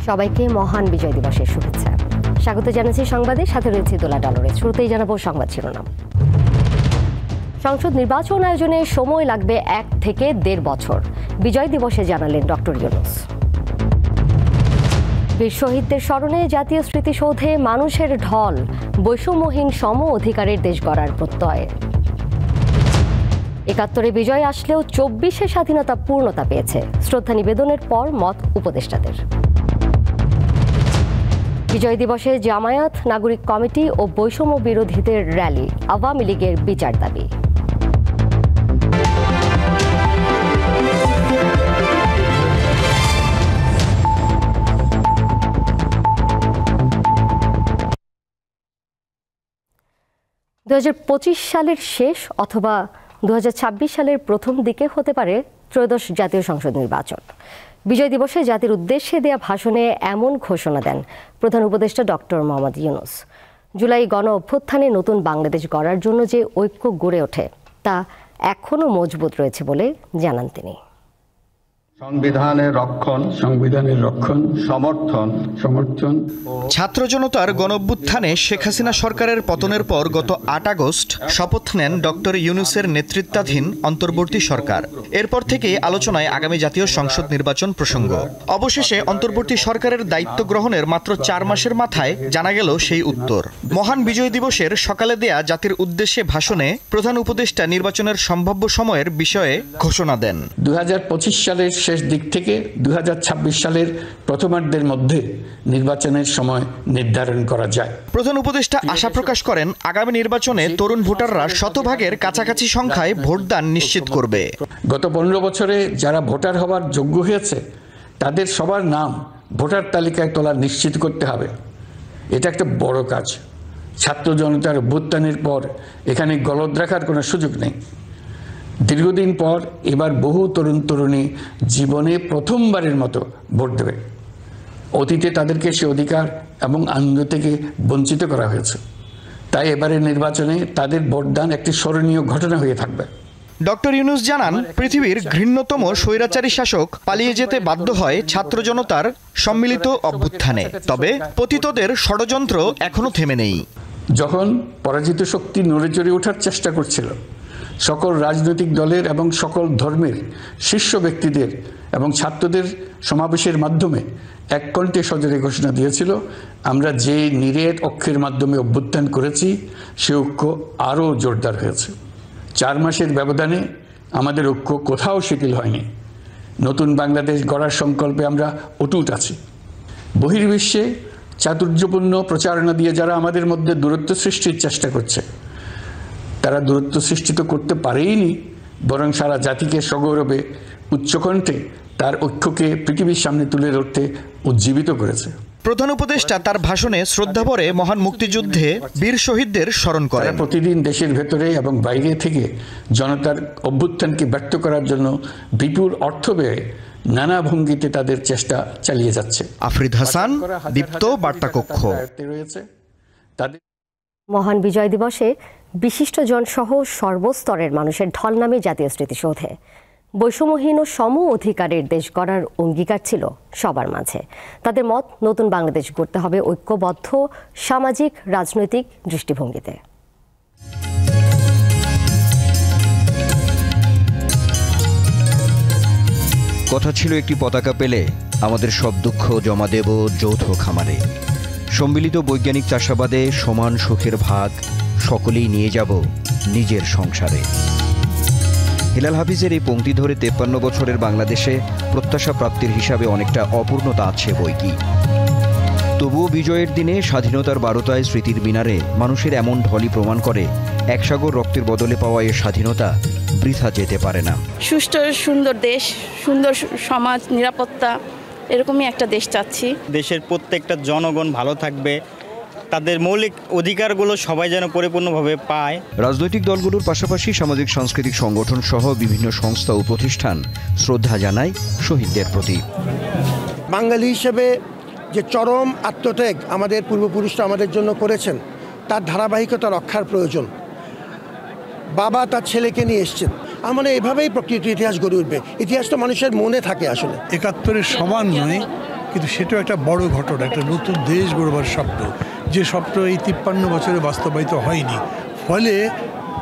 সবাইকে মহান বিজয় দিবসের শুভেচ্ছা। স্বাগত জানাচ্ছি সংবাদে, সাথে রয়েছে দোলা ডলরে। শুরুতেই জানাবো সংবাদ শিরোনাম। সংসদ নির্বাচন আয়োজনে সময় লাগবে 1 থেকে 1.5 বছর, বিজয় দিবসে জানালেন ডক্টর ইউনূস। বীর শহীদদের স্মরণে জাতীয় স্মৃতিসৌধে মানুষের ঢল, বৈষম্যহীন সম অধিকারের দেশ গড়ার প্রত্যয়। ৭১-এ বিজয় আসলেও ২৪-এ স্বাধীনতা পূর্ণতা পেয়েছে, শ্রদ্ধা নিবেদনের পর মত উপদেষ্টাদের। বিজয় দিবসে জামায়াত, নাগরিক কমিটি ও বৈষম্য বিরোধীদের র্যালি, আওয়ামী লীগের বিচার দাবি। (২০২৫) সালের শেষ অথবা ২০২৬ সালের প্রথম দিকে হতে পারে ত্রয়োদশ জাতীয় সংসদ নির্বাচন। বিজয় দিবসে জাতির উদ্দেশ্যে দেয়া ভাষণে এমন ঘোষণা দেন প্রধান উপদেষ্টা ডক্টর মোহাম্মদ ইউনূস। জুলাই গণ অভ্যুত্থানে নতুন বাংলাদেশ গড়ার জন্য যে ঐক্য গড়ে ওঠে তা এখনও মজবুত রয়েছে বলে জানান তিনি। সংবিধানের রক্ষণ, সমর্থন ছাত্র জনতার গণঅভ্যুত্থানে শেখ হাসিনা সরকারের পতনের পর গত ৮ আগস্ট শপথ নেন ডক্টর ইউনূসের নেতৃত্বাধীন অন্তর্বর্তী সরকার। এরপর থেকে আলোচনায় আগামী জাতীয় সংসদ নির্বাচন প্রসঙ্গ। অবশেষে অন্তর্বর্তী সরকারের দায়িত্ব গ্রহণের মাত্র ৪ মাসের মাথায় জানা গেল সেই উত্তর। মহান বিজয় দিবসের সকালে দেয়া জাতির উদ্দেশ্যে ভাষণে প্রধান উপদেষ্টা নির্বাচনের সম্ভাব্য সময়ের বিষয়ে ঘোষণা দেন। ২০২৫ সালের শেষ দিক থেকে ২০২৬ সালের প্রথমার্ধের মধ্যে নির্বাচনের সময় নির্ধারণ করা যায়। প্রধান উপদেষ্টা আশা প্রকাশ করেন, আগামী নির্বাচনে তরুণ ভোটাররা শতভাগের কাছাকাছি সংখ্যায় ভোটদান নিশ্চিত করবে। গত ১৫ বছরে যারা ভোটার হওয়ার যোগ্য হয়েছে তাদের সবার নাম ভোটার তালিকায় তোলা নিশ্চিত করতে হবে। এটা একটা বড় কাজ। ছাত্র জনতার অভ্যুত্থানের পর এখানে গলদ রাখার কোনো সুযোগ নেই। দীর্ঘদিন পর এবার বহু তরুণ তরুণী জীবনে প্রথমবারের মতো ভোট দেবে। অতীতে তাদেরকে সে অধিকার এবং আনন্দ থেকে বঞ্চিত করা হয়েছে। তাই এবারের নির্বাচনে তাদের ভোটদান একটি স্মরণীয় ঘটনা হয়ে থাকবে। ডক্টর ইউনূস জানান, পৃথিবীর ঘৃণ্যতম স্বৈরাচারী শাসক পালিয়ে যেতে বাধ্য হয় ছাত্র জনতার সম্মিলিত অভ্যুত্থানে। তবে পতিতদের ষড়যন্ত্র এখনো থেমে নেই। যখন পরাজিত শক্তি নড়ে চড়ে ওঠার চেষ্টা করছিল, সকল রাজনৈতিক দলের এবং সকল ধর্মের শীর্ষ ব্যক্তিদের এবং ছাত্রদের সমাবেশের মাধ্যমে এক কণ্ঠে সজোরে ঘোষণা দিয়েছিল, আমরা যে নিরেট অক্ষের মাধ্যমে অভ্যুত্থান করেছি সে ঐক্য আরও জোরদার হয়েছে। ৪ মাসের ব্যবধানে আমাদের ঐক্য কোথাও শিথিল হয়নি। নতুন বাংলাদেশ গড়ার সংকল্পে আমরা অটুট আছি। বহির্বিশ্বে চাতুর্যপূর্ণ প্রচারণা দিয়ে যারা আমাদের মধ্যে দূরত্ব সৃষ্টির চেষ্টা করছে, তারা দূরত্ব সৃষ্টি তো করতে পারেইনি, বরং সারা জাতিকে সগৌরবে উচ্চকণ্ঠে তার ঐক্যকে পৃথিবীর সামনে তুলে ধরতে উজ্জীবিত করেছে। প্রধান উপদেষ্টা তার ভাষণে শ্রদ্ধাভরে মহান মুক্তিযুদ্ধে বীর শহীদদের স্মরণ করেন। প্রতিদিন দেশের ভেতরে এবং বাইরে থেকে জনতার অভ্যুত্থানকে ব্যর্থ করার জন্য বিপুল অর্থ ব্যয়ে নানা ভঙ্গিতে তাদের চেষ্টা চালিয়ে যাচ্ছে। আফরিদ হাসান, দীপ্ত বার্তা কক্ষ। মহান বিজয় দিবসে বিশিষ্টজন সহ সর্বস্তরের মানুষের ঢল নামে জাতীয় স্মৃতিসৌধে বৈষম্যহীন ও সম অধিকারের দেশ গড়ার অঙ্গীকার ছিল সবার মাঝে। তাদের মত, নতুন বাংলাদেশ গড়তে হবে ঐক্যবদ্ধ সামাজিক রাজনৈতিক দৃষ্টিভঙ্গিতে। কথা ছিল একটি পতাকা পেলে আমাদের সব দুঃখ জমা দেব যৌথ খামারে। সম্মিলিত বৈজ্ঞানিক চাষাবাদে সমান সুখের ভাগ সকলেই নিয়ে যাব নিজের সংসারে। হেলাল হাফিজের এই পংক্তি ধরে 53 বছরের বাংলাদেশে প্রত্যাশা প্রাপ্তির হিসাবে অনেকটা অপূর্ণতা আছে বইকি। তবুও বিজয়ের দিনে স্বাধীনতার বারোটায় স্মৃতির মিনারে মানুষের এমন ঢলই প্রমাণ করে, এক সাগর রক্তের বদলে পাওয়া এই স্বাধীনতা বৃথা যেতে পারে না। সুষ্ঠু সুন্দর দেশ, সুন্দর সমাজ, নিরাপত্তা, এরকমই একটা দেশ চাচ্ছি। দেশের প্রত্যেকটা জনগণ ভালো থাকবে, তাদের মৌলিক অধিকারগুলো সবাই যেন পরিপূর্ণভাবে পায়। রাজনৈতিক দলগুলোর পাশাপাশি সামাজিক সাংস্কৃতিক সংগঠন সহ বিভিন্ন সংস্থা ও প্রতিষ্ঠান শ্রদ্ধা জানায় শহীদদের প্রতি। বাঙালি হিসেবে যে চরম আত্মত্যাগ আমাদের পূর্বপুরুষরা আমাদের জন্য করেছেন, তার ধারাবাহিকতা রক্ষার প্রয়োজন। বাবা তার ছেলেকে নিয়ে এসছেন, আমরা এভাবেই প্রকৃত ইতিহাস গড়ে উঠবে। ইতিহাস তো মানুষের মনে থাকে আসলে। ৭১-এর সমান নয়, কিন্তু সেটাও একটা বড় ঘটনা, একটা নতুন দেশ গড়বার স্বপ্ন, যে স্বপ্ন এই 53 বছরে বাস্তবায়িত হয়নি। ফলে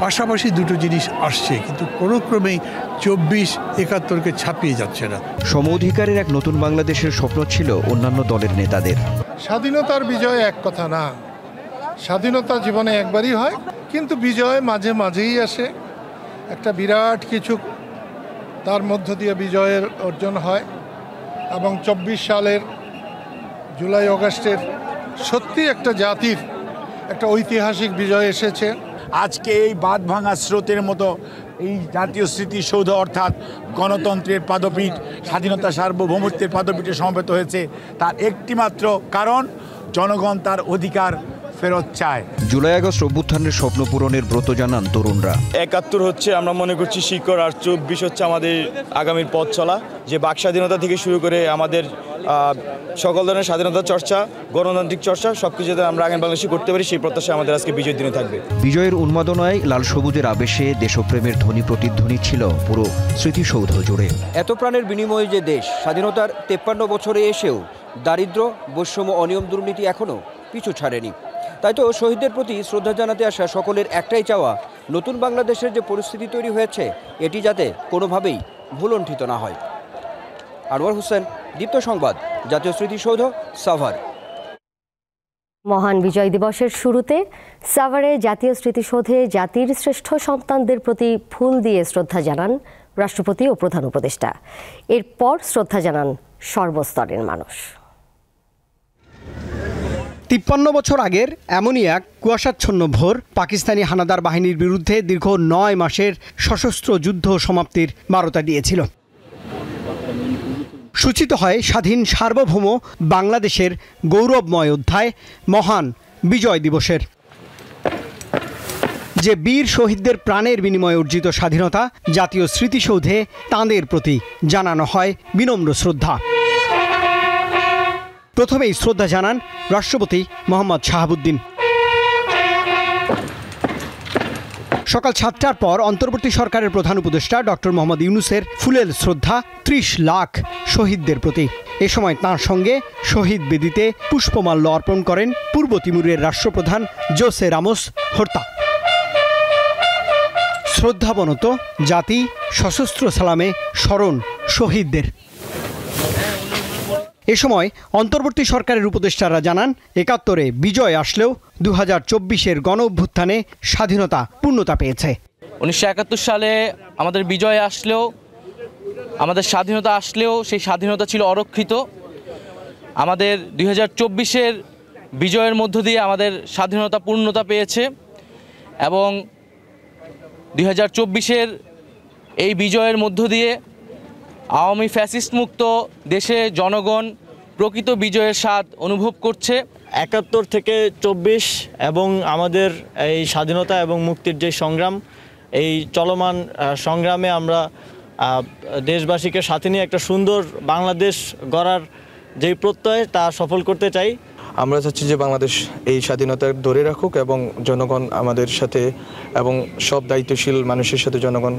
পাশাপাশি দুটো জিনিস আসছে, কিন্তু কোনো ক্রমেই 24-71-কে ছাপিয়ে যাচ্ছে না। সম অধিকারের এক নতুন বাংলাদেশের স্বপ্ন ছিল অন্যান্য দলের নেতাদের। স্বাধীনতার বিজয় এক কথা না, স্বাধীনতা জীবনে একবারই হয়, কিন্তু বিজয় মাঝে মাঝেই আসে। একটা বিরাট কিছু তার মধ্য দিয়ে বিজয়ের অর্জন হয়, এবং 24 সালের জুলাই আগস্টের সত্যি একটা জাতির একটা ঐতিহাসিক বিজয় এসেছে। আজকে এই বাঁধ ভাঙা স্রোতের মতো এই জাতীয় স্মৃতিসৌধ অর্থাৎ গণতন্ত্রের পাদপীঠ, স্বাধীনতা সার্বভৌমত্বের পাদপীঠে সমবেত হয়েছে, তার একটি মাত্র কারণ জনগণ তার অধিকার ফেরত চায়। জুলাই আগস্ট অভ্যুত্থানের স্বপ্ন পূরণের ব্রত জানান তরুণরা। 71 হচ্ছে আমরা মনে করছি শিকড়, আর 24 হচ্ছে আমাদের আগামীর পথ চলা, যে বাক স্বাধীনতা থেকে শুরু করে আমাদের সকল ধরনের স্বাধীনতা চর্চা, গণতান্ত্রিক চর্চা সবকিছু যাতে আমরা আগামী বাংলাদেশে করতে পারি, সেই প্রত্যাশা আমাদের আজকে বিজয়ের দিনে থাকবে। বিজয়ের উন্মাদনায় লাল সবুজের আবেশে দেশপ্রেমের ধ্বনি প্রতিধ্বনি ছিল পুরো স্মৃতিসৌধ জুড়ে। এত প্রাণের বিনিময়ে যে দেশ স্বাধীনতার 53 বছরে এসেও দারিদ্র, বৈষম্য, অনিয়ম, দুর্নীতি এখনও পিছু ছাড়েনি। তাই তো শহীদদের প্রতি শ্রদ্ধা জানাতে আসা সকলের একটাই চাওয়া, নতুন বাংলাদেশের যে পরিস্থিতি তৈরি হয়েছে এটি যাতে কোনোভাবেই ভুলণ্ঠিত না হয়। আনোয়ার হোসেন, দীপ্ত সংবাদ, জাতীয় স্মৃতিসৌধ, সাভার। মহান বিজয় দিবসের শুরুতে সাভারে জাতীয় স্মৃতিসৌধে জাতির শ্রেষ্ঠ সন্তানদের প্রতি ফুল দিয়ে শ্রদ্ধা জানান রাষ্ট্রপতি ও প্রধান উপদেষ্টা। এরপর শ্রদ্ধা জানান সর্বস্তরের মানুষ। 53 বছর আগের এমনই এক কুয়াশাচ্ছন্ন ভোর পাকিস্তানি হানাদার বাহিনীর বিরুদ্ধে দীর্ঘ 9 মাসের সশস্ত্র যুদ্ধ সমাপ্তির বারতা দিয়েছিল। সূচিত হয় স্বাধীন সার্বভৌম বাংলাদেশের গৌরবময় অধ্যায় মহান বিজয় দিবসের। যে বীর শহীদদের প্রাণের বিনিময়ে অর্জিত স্বাধীনতা, জাতীয় স্মৃতিসৌধে তাঁদের প্রতি জানানো হয় বিনম্র শ্রদ্ধা। প্রথমেই শ্রদ্ধা জানান রাষ্ট্রপতি মোহাম্মদ শাহাবুদ্দিন। সকাল 7টার পর অন্তর্বর্তী সরকারের প্রধান উপদেষ্টা ডক্টর মোহাম্মদ ইউনূসের ফুলেল শ্রদ্ধা 30 লাখ শহীদদের প্রতি। এ সময় তাঁর সঙ্গে শহীদ বেদিতে পুষ্পমাল্য অর্পণ করেন পূর্ব তিমুরের রাষ্ট্রপ্রধান জোসে রামোস হোর্তা। শ্রদ্ধাবনত জাতি সশস্ত্র সালামে স্মরণ শহীদদের। এ সময় অন্তর্বর্তী সরকারের উপদেষ্টারা জানান 71-এ বিজয় আসলেও 2024-এর গণ অভ্যুত্থানে স্বাধীনতা পূর্ণতা পেয়েছে। 1971 সালে আমাদের বিজয় আসলেও, আমাদের স্বাধীনতা আসলেও সেই স্বাধীনতা ছিল অরক্ষিত। আমাদের 2024-এর বিজয়ের মধ্য দিয়ে আমাদের স্বাধীনতা পূর্ণতা পেয়েছে, এবং 2024-এর এই বিজয়ের মধ্য দিয়ে আওয়ামী ফ্যাসিস্ট মুক্ত দেশে জনগণ প্রকৃত বিজয়ের স্বাদ অনুভব করছে। 71 থেকে 24 এবং আমাদের এই স্বাধীনতা এবং মুক্তির যে সংগ্রাম, এই চলমান সংগ্রামে আমরা দেশবাসীকে সাথে নিয়ে একটা সুন্দর বাংলাদেশ গড়ার যেই প্রত্যয় তা সফল করতে চাই। আমরা চাচ্ছি যে বাংলাদেশ এই স্বাধীনতা ধরে রাখুক এবং জনগণ আমাদের সাথে এবং সব দায়িত্বশীল মানুষের সাথে জনগণ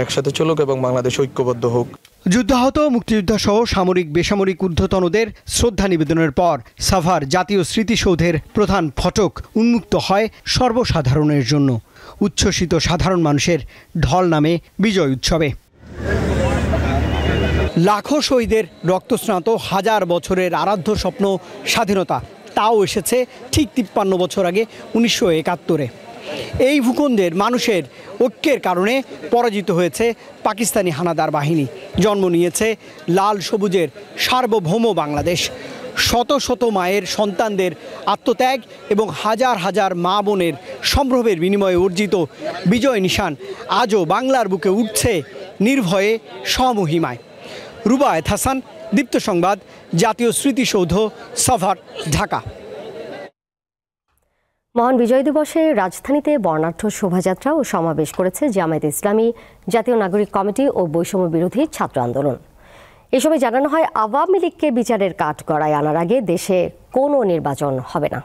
একসাথে চলুক এবং বাংলাদেশ ঐক্যবদ্ধ হোক। যুদ্ধাহত, মুক্তিযোদ্ধা সহ সামরিক বেসামরিক ঊর্ধ্বতনদের শ্রদ্ধা নিবেদনের পর সাভার জাতীয় স্মৃতিসৌধের প্রধান ফটক উন্মুক্ত হয় সর্বসাধারণের জন্য। উচ্ছ্বসিত সাধারণ মানুষের ঢল নামে বিজয় উৎসবে। লাখো শহীদের রক্তস্নাত হাজার বছরের আরাধ্য স্বপ্ন স্বাধীনতা, তাও এসেছে ঠিক 53 বছর আগে 1971-এ। এই ভূখণ্ডের মানুষের ঐক্যের কারণে পরাজিত হয়েছে পাকিস্তানি হানাদার বাহিনী, জন্ম নিয়েছে লাল সবুজের সার্বভৌম বাংলাদেশ। শত শত মায়ের সন্তানদের আত্মত্যাগ এবং হাজার হাজার মা বোনের সম্ভ্রমের বিনিময়ে অর্জিত বিজয় নিশান আজও বাংলার বুকে উঠছে নির্ভয়ে স্বমহিমায়। রুবায়েত হাসান, দীপ্ত সংবাদ, জাতীয় স্মৃতিসৌধ, সাভার, ঢাকা। মহান বিজয় দিবসে রাজধানীতে বর্ণাঢ্য শোভাযাত্রা ও সমাবেশ করেছে জামায়াতে ইসলামী, জাতীয় নাগরিক কমিটি ও বৈষম্য বিরোধী ছাত্র আন্দোলন। এ সময় জানানো হয়, আওয়ামী লীগকে বিচারের কাঠগড়ায় আনার আগে দেশে কোনো নির্বাচন হবে না।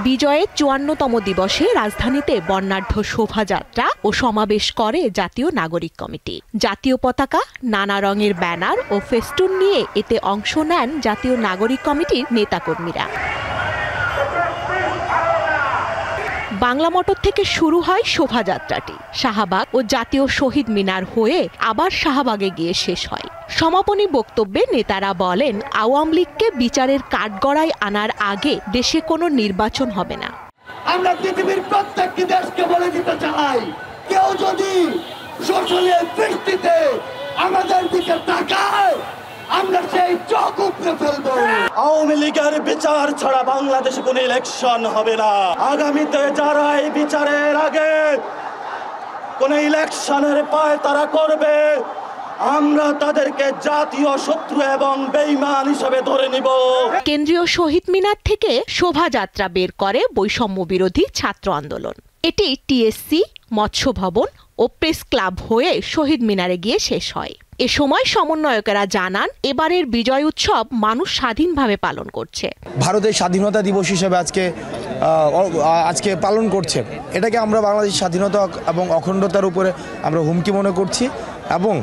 বিজয়ের ৫৪তম দিবসে রাজধানীতে বর্ণাঢ্য শোভাযাত্রা ও সমাবেশ করে জাতীয় নাগরিক কমিটি। জাতীয় পতাকা, নানা রঙের ব্যানার ও ফেস্টুন নিয়ে এতে অংশ নেন জাতীয় নাগরিক কমিটির নেতাকর্মীরা। বাংলা মোটর থেকে শুরু হয় শোভাযাত্রাটি। শাহবাগ ও জাতীয় শহীদ মিনার হয়ে আবার শাহবাগে গিয়ে শেষ হয়। সমাপনী বক্তব্যে নেতারা বলেন, আওয়ামী লীগকে বিচারের কাঠগড়ায় আনার আগে দেশে কোনো নির্বাচন হবে না। আমরা পৃথিবীর প্রত্যেকটি দেশকে বলে দিতে চাই, কেউ যদি শোষণের দৃষ্টিতে আমাদের দিকে তাকায়, আমরা সেই চোখ উপড়ে ফেলবো। আওয়ামী লীগের বিচার ছাড়া বাংলাদেশে কোনো ইলেকশন হবে না। আগামীতে যারা এই বিচারের আগে কোন ইলেকশনের পায় তারা করবে, আমরা তাদেরকে জাতীয় শত্রু এবং বেঈমান হিসেবে ধরে নিব। কেন্দ্রীয় শহীদ মিনার থেকে শোভাযাত্রা বের করে বৈষম্য বিরোধী ছাত্র আন্দোলন। এটি টিএসসি, মৎস্য ভবন ও প্রেস ক্লাব হয়ে শহীদ মিনারে গিয়ে শেষ হয়। এ সময় সমন্বয়কেরা জানান, এবারের বিজয় উৎসব মানুষ স্বাধীনভাবে পালন করছে। ভারতের স্বাধীনতা দিবস হিসেবে আজকে পালন করছে। এটাকে আমরা বাংলাদেশের স্বাধীনতা এবং অখণ্ডতার উপরে আমরা হুমকি মনে করছি এবং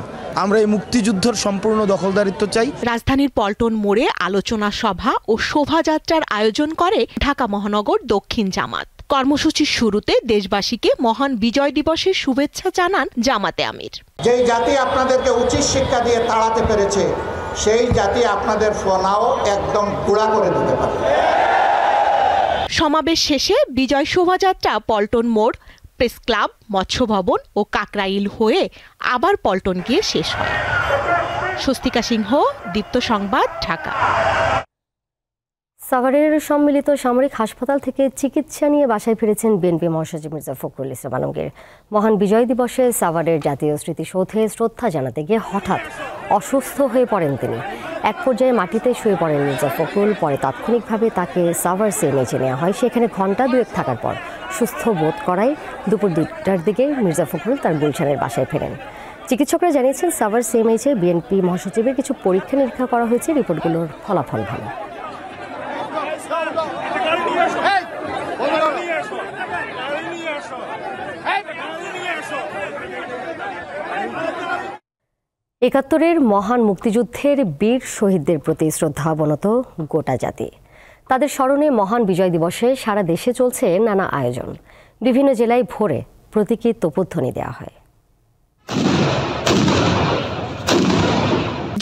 আমরা এই মুক্তিযুদ্ধের সম্পূর্ণ দখলদারিত্ব চাই। রাজধানীর পল্টন মোড়ে আলোচনা সভা ও শোভাযাত্রার আয়োজন করে ঢাকা মহানগর দক্ষিণ জামাত। কর্মসূচির শুরুতে দেশবাসীকে মহান বিজয় দিবসের শুভেচ্ছা জানান জামাতে আমির। যেই জাতি আপনাদেরকে উচিত শিক্ষা দিয়ে তাড়াতে পেরেছে, সেই জাতি আপনাদের সোনাও একদম গুঁড়া করে দিতে পারে। সমাবেশ শেষে বিজয় শোভাযাত্রা পল্টন মোড়, প্রেস ক্লাব, মৎস্য ভবন ও কাকরাইল হয়ে আবার পল্টন গিয়ে শেষ হয়। স্বস্তিকা সিংহ, দীপ্ত সংবাদ, ঢাকা। সাভারের সম্মিলিত সামরিক হাসপাতাল থেকে চিকিৎসা নিয়ে বাসায় ফিরেছেন বিএনপি মহাসচিব মির্জা ফখরুল ইসলাম আলমগীর। মহান বিজয় দিবসে সাভারের জাতীয় স্মৃতিসৌধে শ্রদ্ধা জানাতে গিয়ে হঠাৎ অসুস্থ হয়ে পড়েন তিনি। এক পর্যায়ে মাটিতে শুয়ে পড়েন মির্জা ফখরুল। পরে তাৎক্ষণিকভাবে তাকে সাভার সিএমএইচে নেওয়া হয়। সেখানে ঘণ্টা দুয়েক থাকার পর সুস্থ বোধ করায় দুপুর 2টার দিকে মির্জা ফখরুল তার গুলশানের বাসায় ফেরেন। চিকিৎসকরা জানিয়েছেন, সাভার সিএমএইচে বিএনপি মহাসচিবের কিছু পরীক্ষা নিরীক্ষা করা হয়েছে, রিপোর্টগুলোর ফলাফল ভালো। একাত্তরের মহান মুক্তিযুদ্ধের বীর শহীদদের প্রতি শ্রদ্ধা অবনত গোটা জাতি। তাদের স্মরণে মহান বিজয় দিবসে সারা দেশে চলছে নানা আয়োজন। বিভিন্ন জেলায় ভোরে প্রতীকী তোপধ্বনি দেওয়া হয়।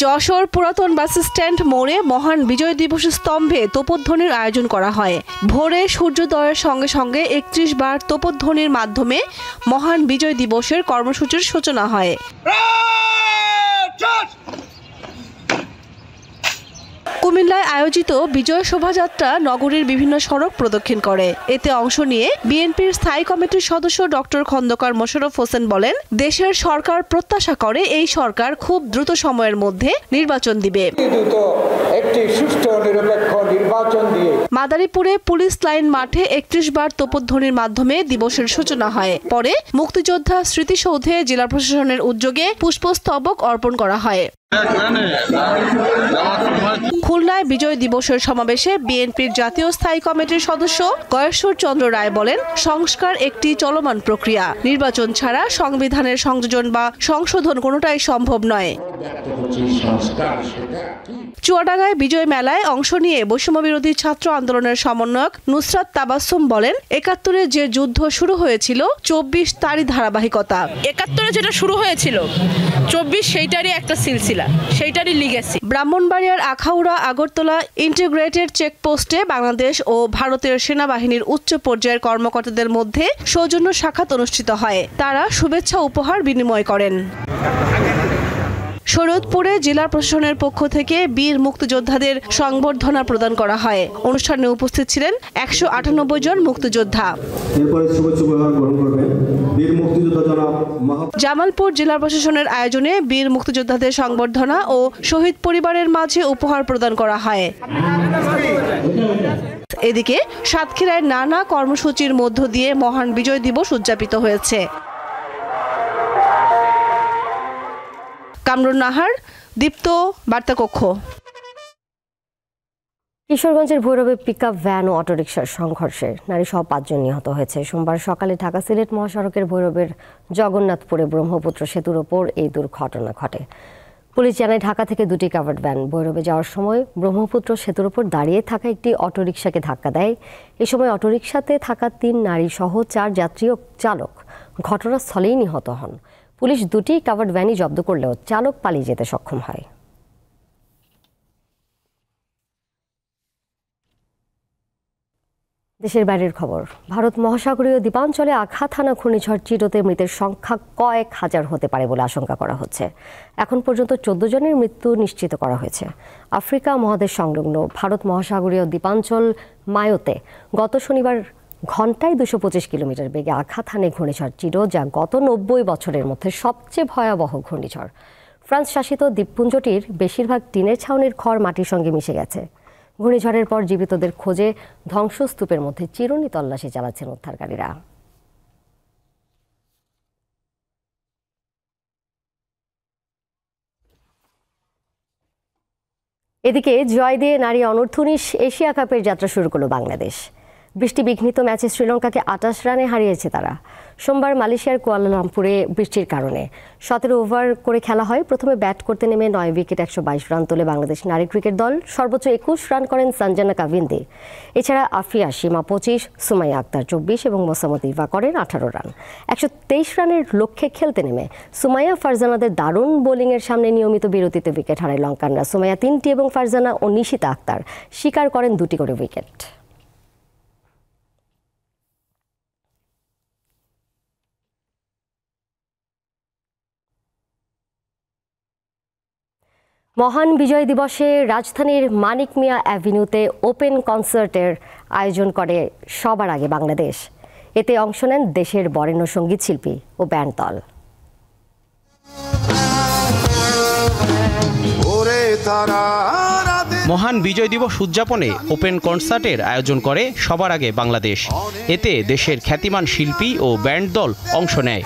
যশোর পুরাতন বাস স্ট্যান্ড মোড়ে মহান বিজয় দিবস স্তম্ভে তোপধ্বনির আয়োজন করা হয়। ভোরে সূর্যোদয়ের সঙ্গে সঙ্গে 31 বার তোপধ্বনির মাধ্যমে মহান বিজয় দিবসের কর্মসূচির সূচনা হয়। কুমিল্লায় আয়োজিত বিজয় শোভাযাত্রা নগরীর বিভিন্ন সড়ক প্রদক্ষিণ করে। এতে অংশ নিয়ে বিএনপির স্থায়ী কমিটির সদস্য ডক্টর খন্দকার মোশাররফ হোসেন বলেন, দেশের সরকার প্রত্যাশা করে এই সরকার খুব দ্রুত সময়ের মধ্যে নির্বাচন দিবে। মাদারীপুরে পুলিশ লাইন মাঠে 31 বার তোপধ্বনির মাধ্যমে দিবসের সূচনা হয়। পরে মুক্তিযোদ্ধা স্মৃতিসৌধে জেলা প্রশাসনের উদ্যোগে পুষ্পস্তবক অর্পণ করা হয়। খুলনায় বিজয় দিবসের সমাবেশে বিএনপির জাতীয় স্থায়ী কমিটির সদস্য গয়েশ্বর চন্দ্র রায় বলেন, সংস্কার একটি চলমান প্রক্রিয়া। নির্বাচন ছাড়া সংবিধানের সংযোজন বা সংশোধন কোনোটাই সম্ভব নয়। চুয়াডাঙ্গায় বিজয় মেলায় অংশ নিয়ে বৈষম্য বিরোধী ছাত্র আন্দোলনের সমন্বয়ক নুসরাত তাবাসসুম বলেন, ৭১-এ যে যুদ্ধ শুরু হয়েছিল ২৪ তারই ধারাবাহিকতা। ৭১-এ যেটা শুরু হয়েছিল ২৪ সেইটারই একটা সিলসিলা, সেইটারই লিগেসি। ব্রাহ্মণবাড়িয়ার আখাউড়া আগরতলা ইন্টিগ্রেটেড চেকপোস্টে বাংলাদেশ ও ভারতের সেনাবাহিনীর উচ্চ পর্যায়ের কর্মকর্তাদের মধ্যে সৌজন্য সাক্ষাৎ অনুষ্ঠিত হয়। তারা শুভেচ্ছা উপহার বিনিময় করেন। শরীয়তপুরে জেলা প্রশাসনের পক্ষ থেকে বীর মুক্তিযোদ্ধাদের সংবর্ধনা প্রদান করা হয়। অনুষ্ঠানে উপস্থিত ছিলেন ১৯৮ জন মুক্তিযোদ্ধা। জামালপুর জেলা প্রশাসনের আয়োজনে বীর মুক্তিযোদ্ধাদের সংবর্ধনা ও শহীদ পরিবারের মাঝে উপহার প্রদান করা হয়। এদিকে সাতক্ষীরায় নানা কর্মসূচির মধ্য দিয়ে মহান বিজয় দিবস উদযাপিত হয়েছে। কামরুন নাহার, দীপ্ত, বার্তা কক্ষ। কিশোরগঞ্জের ভৈরবে পিকআপ ভ্যান ও অটোরিকশার সংঘর্ষে নারীসহ ৫ জন নিহত হয়েছে। সোমবার সকালে ঢাকা সিলেট মহাসড়কের ভৈরবের জগন্নাথপুরে ব্রহ্মপুত্র সেতুর ওপর এই দুর্ঘটনা ঘটে। পুলিশ জানায়, ঢাকা থেকে 2টি কাভার্ড ভ্যান ভৈরবে যাওয়ার সময় ব্রহ্মপুত্র সেতুর ওপর দাঁড়িয়ে থাকা একটি অটোরিকশাকে ধাক্কা দেয়। এ সময় অটোরিকশাতে থাকা 3 নারী সহ 4 যাত্রী ও চালক ঘটনাস্থলেই নিহত হন। পুলিশ 2টি কাভার্ড ভ্যানই জব্দ করলেও চালক পালিয়ে যেতে সক্ষম হয়। দেশের বাইরের খবর। ভারত মহাসাগরীয় দ্বীপাঞ্চলে আঘাত হানা ঘূর্ণিঝড় চিডোতে মৃতের সংখ্যা কয়েক হাজার হতে পারে বলে আশঙ্কা করা হচ্ছে। এখন পর্যন্ত 14 জনের মৃত্যু নিশ্চিত করা হয়েছে। আফ্রিকা মহাদেশ সংলগ্ন ভারত মহাসাগরীয় দ্বীপাঞ্চল মায়োতে গত শনিবার ঘন্টায় 225 কিলোমিটার বেগে আঘাত হানে ঘূর্ণিঝড় চিডো, যা গত 90 বছরের মধ্যে সবচেয়ে ভয়াবহ ঘূর্ণিঝড়। ফ্রান্স শাসিত দ্বীপপুঞ্জটির বেশিরভাগ টিনের ছাউনির খড় মাটির সঙ্গে মিশে গেছে। ঘূর্ণিঝড়ের পর জীবিতদের খোঁজে ধ্বংসস্তূপের মধ্যে চিরুনি তল্লাশি চালাচ্ছেন উদ্ধারকারীরা। এদিকে জয় দিয়ে নারী অনূর্ধ্ব-19 এশিয়া কাপের যাত্রা শুরু করল বাংলাদেশ। বৃষ্টিবিঘ্নিত ম্যাচে শ্রীলঙ্কাকে 28 রানে হারিয়েছে তারা। সোমবার মালয়েশিয়ার কুয়ালালামপুরে বৃষ্টির কারণে 17 ওভার করে খেলা হয়। প্রথমে ব্যাট করতে নেমে 9 উইকেট 122 রান তোলে বাংলাদেশ নারী ক্রিকেট দল। সর্বোচ্চ 21 রান করেন সঞ্জনা কাবিন্দি। এছাড়া আফিয়া সীমা 25, সুমাইয়া আক্তার 24 এবং মোসাম্মদ ইভা করেন 18 রান। 123 রানের লক্ষ্যে খেলতে নেমে সুমাইয়া ফারজানাদের দারুণ বোলিংয়ের সামনে নিয়মিত বিরতিতে উইকেট হারায় লঙ্কানরা। সুমাইয়া 3টি এবং ফারজানা ও নিশিতা আক্তার শিকার করেন 2টি করে উইকেট। মহান বিজয় দিবসে রাজধানীর মানিক মিয়া অ্যাভিনিউতে ওপেন কনসার্টের আয়োজন করে সবার আগে বাংলাদেশ। এতে অংশ নেন দেশের বরেণ্য সঙ্গীত শিল্পী ও ব্যান্ড দল। মহান বিজয় দিবস উদযাপনে ওপেন কনসার্টের আয়োজন করে সবার আগে বাংলাদেশ। এতে দেশের খ্যাতিমান শিল্পী ও ব্যান্ড দল অংশ নেয়।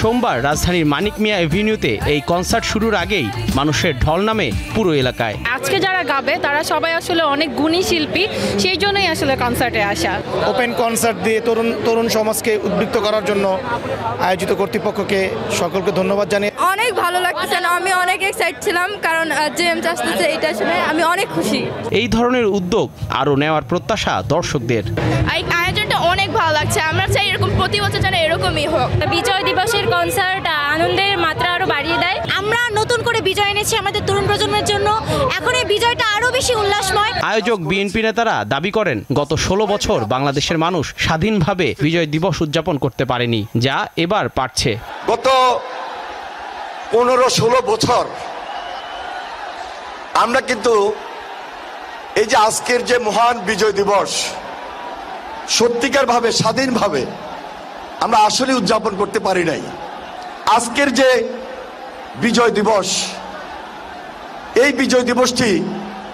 সোমবার রাজধানীর মানিক মিয়া এভিনিউতে এই কনসার্ট শুরুর আগেই মানুষের ঢল নামে পুরো এলাকায়। আজকে যারা গাবে তারা সবাই আসলে অনেক গুণী শিল্পী, সেই জন্যই আসলে কনসার্টে আসা। ওপেন কনসার্ট দিয়ে তরুণ সমাজকে উদ্বুদ্ধ করার জন্য আয়োজিত কর্তৃপক্ষকে সকলকে ধন্যবাদ জানিয়ে অনেক ভালো লাগছে। আমি অনেক এক্সাইট ছিলাম, কারণ জেমস আসতেছে, এটা শুনে আমি অনেক খুশি। এই ধরনের উদ্যোগ আরও নেওয়ার প্রত্যাশা দর্শকদের। এই আয়োজনটা অনেক ভালো লাগছে। আমরা চাই এরকম প্রতি বছর যেন এরকমই হোক। বিজয় দিবসের কনসার্ট আনন্দের মাত্রা আরো বাড়িয়ে দেয়। আমরা নতুন করে বিজয় এনেছি আমাদের তরুণ প্রজন্মের জন্য। এখন এই বিজয়টা আরো বেশি উল্লাসময়। আয়োজক বিএনপি নেতারা দাবি করেন, গত 16 বছর বাংলাদেশের মানুষ স্বাধীনভাবে বিজয় দিবস উদযাপন করতে পারেনি, যা এবার পারছে। গত 15-16 বছর আমরা কিন্তু এই যে আজকের যে মহান বিজয় দিবস সত্যিকার ভাবে স্বাধীনভাবে আমরা আসলে উদযাপন করতে পারি নাই। আজকের যে বিজয় দিবস, এই বিজয় দিবসটি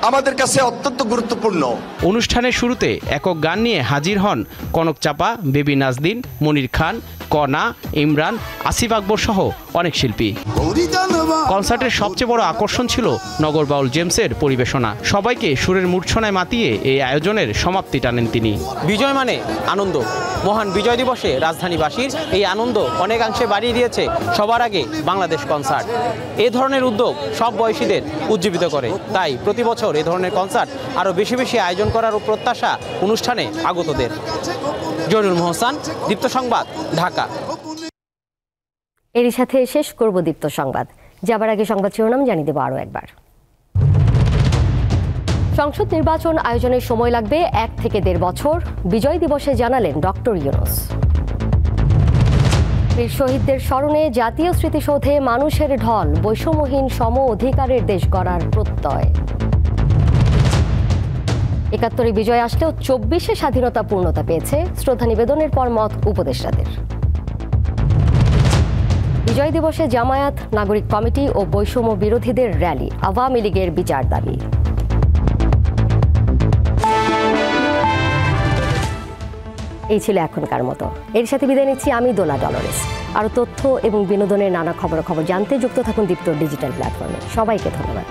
আমাদের কাছে অত্যন্ত গুরুত্বপূর্ণ। অনুষ্ঠানের শুরুতে একক গান নিয়ে হাজির হন কনক চাপা, বেবি নাজদিন, মনির খান, কনা, ইমরান, আসিফ আকবর সহ অনেক শিল্পী। কনসার্টের সবচেয়ে বড় আকর্ষণ ছিল নগর বাউল জেমসের পরিবেশনা। সবাইকে সুরের মূর্ছনায় মাতিয়ে এই আয়োজনের সমাপ্তি টানেন তিনি। বিজয় মানে আনন্দ। মহান বিজয় দিবসে রাজধানীবাসীর এই আনন্দ অনেকাংশে বাড়িয়ে দিয়েছে সবার আগে বাংলাদেশ কনসার্ট। এই ধরনের উদ্যোগ সব বয়সীদের উজ্জীবিত করে। তাই প্রতি বছর এই ধরনের কনসার্ট আরও বেশি বেশি আয়োজন করার প্রত্যাশা অনুষ্ঠানে আগতদের। জয়নুল মোহসান, দীপ্ত সংবাদ, ঢাকা। এরই সাথে শেষ করব দীপ্ত সংবাদ। যাবার আগে সংবাদ শিরোনাম জানিয়ে দেব আরও একবার। সংসদ নির্বাচন আয়োজনের সময় লাগবে 1 থেকে 1.5 বছর, বিজয় দিবসে জানালেন ডক্টর ইউনূস। বীর শহীদদের স্মরণে জাতীয় স্মৃতিসৌধে মানুষের ঢল, বৈষম্যহীন সম অধিকারের দেশ গড়ার প্রত্যয়। 71 বিজয় আসলেও 24-এ স্বাধীনতা পূর্ণতা পেয়েছে, শ্রদ্ধা নিবেদনের পর মত উপদেষ্টাদের। বিজয় দিবসে জামায়াত, নাগরিক কমিটি ও বৈষম্য বিরোধীদের র্যালি, আওয়ামী লীগের বিচার দাবি। এই ছিল এখনকার মতো। এর সাথে বিদায় নিচ্ছি আমি দোলা ডলরেস। আরও তথ্য এবং বিনোদনের নানা খবর জানতে যুক্ত থাকুন দীপ্ত ডিজিটাল প্ল্যাটফর্মে। সবাইকে ধন্যবাদ।